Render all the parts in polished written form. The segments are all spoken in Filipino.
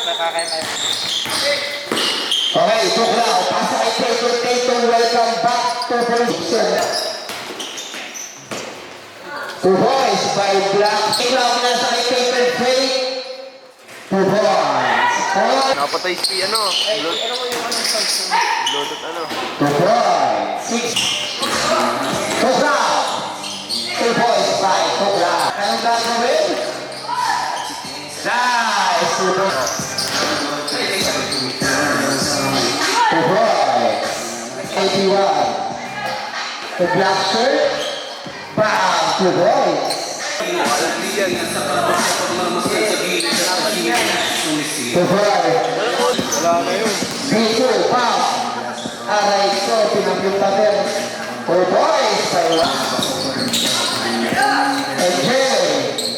Nakakain. Okay, Tuklaw. Pasa kay Tatum. Welcome back to position. 2 boys by Black. Tuklaw na sa kay Tatum. 2 boys. Napatay si Bluetooth 2 boys. 6. Tuklaw. 2 boys by Tuklaw. Anong gagawin? Nice. 2 boys. 2 boys. 81. The black shirt. Bam. 2 boys. 2 boys. Wala na yun. B2. Bam. Aray ko. Pinagpunta din. 2 boys.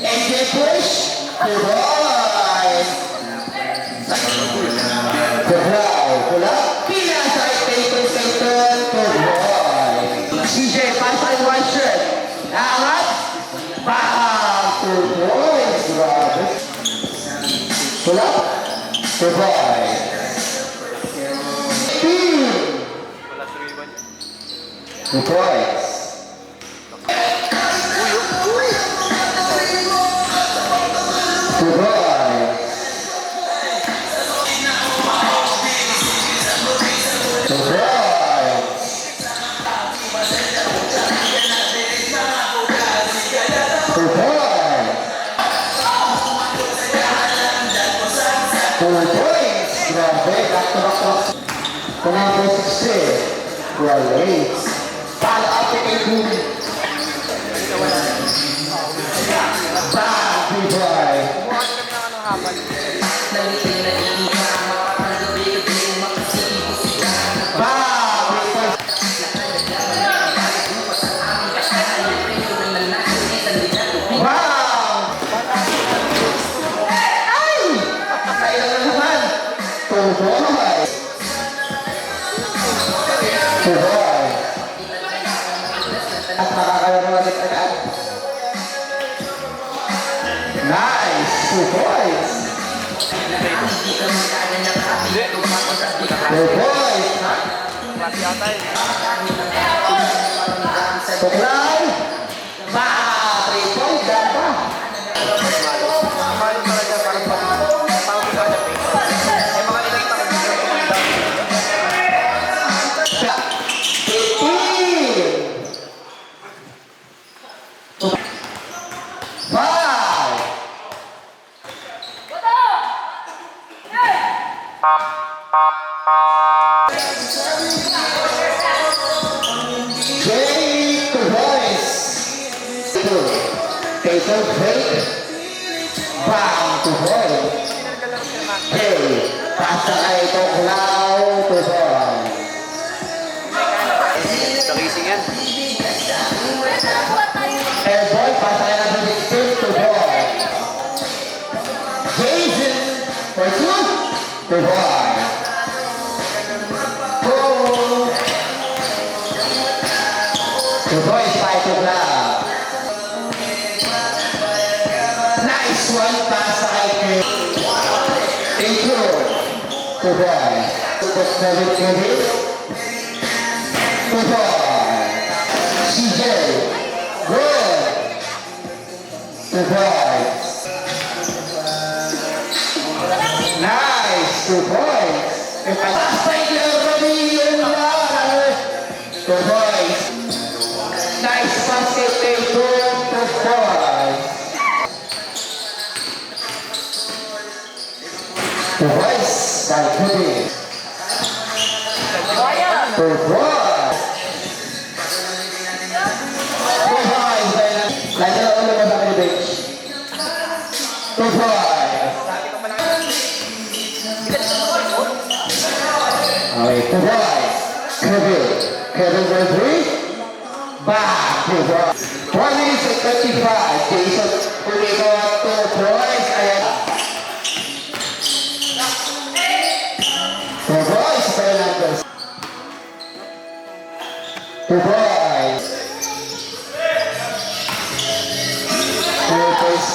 NJ push. 2 boys. Pula. Pinasa kay Tatum. 2 boys. CJ, pasay 1 shirt. Angat. Bam. 2 boys. Grabe. Pula. 2 boys. Wala 3-1. 2 boys. 2 boys. 2 boys. 2 boys. 2 boys. Grabe, back-to-back. Number 16. Well, 8. Follow up to 18. Bam, 3 boys. At makakalaro ulit agad. Nice! 2 boys! 2 boys! Tuklaw! Ba! 3 points! Ganda! Tatum break. Bam, 2 boys. Hey, pasa kay Tuklaw, 2 boys. Nakising yan. Boy, pasa kay number 16, 2 boys. Jason, for 2 boys. 2 boys, 5 Tuklaw. Nice one, pasa kay Tatum. 2 boys. 2 boys. CJ. Good. 2 boys. Nice. 2 boys. Two boys. Nice basket, Tatum. 2 boys. 2 boys. By Cody. 2 boys. 2 boys. Lagi na ulo mo sa akin, bench. 2 boys. Okay, 2 boys. Kevin for 3. Back. 2 boys. 1 minute and 35. Jason Pulido. 2 boys. Ayan. 2 boys. Fernandez. 2 boys. 2 boys.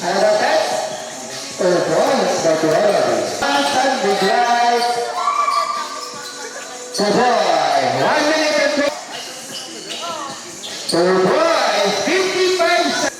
Ano ba that? 2 boys. Two boy, 1 minute and 20. Two boy, 55 seconds.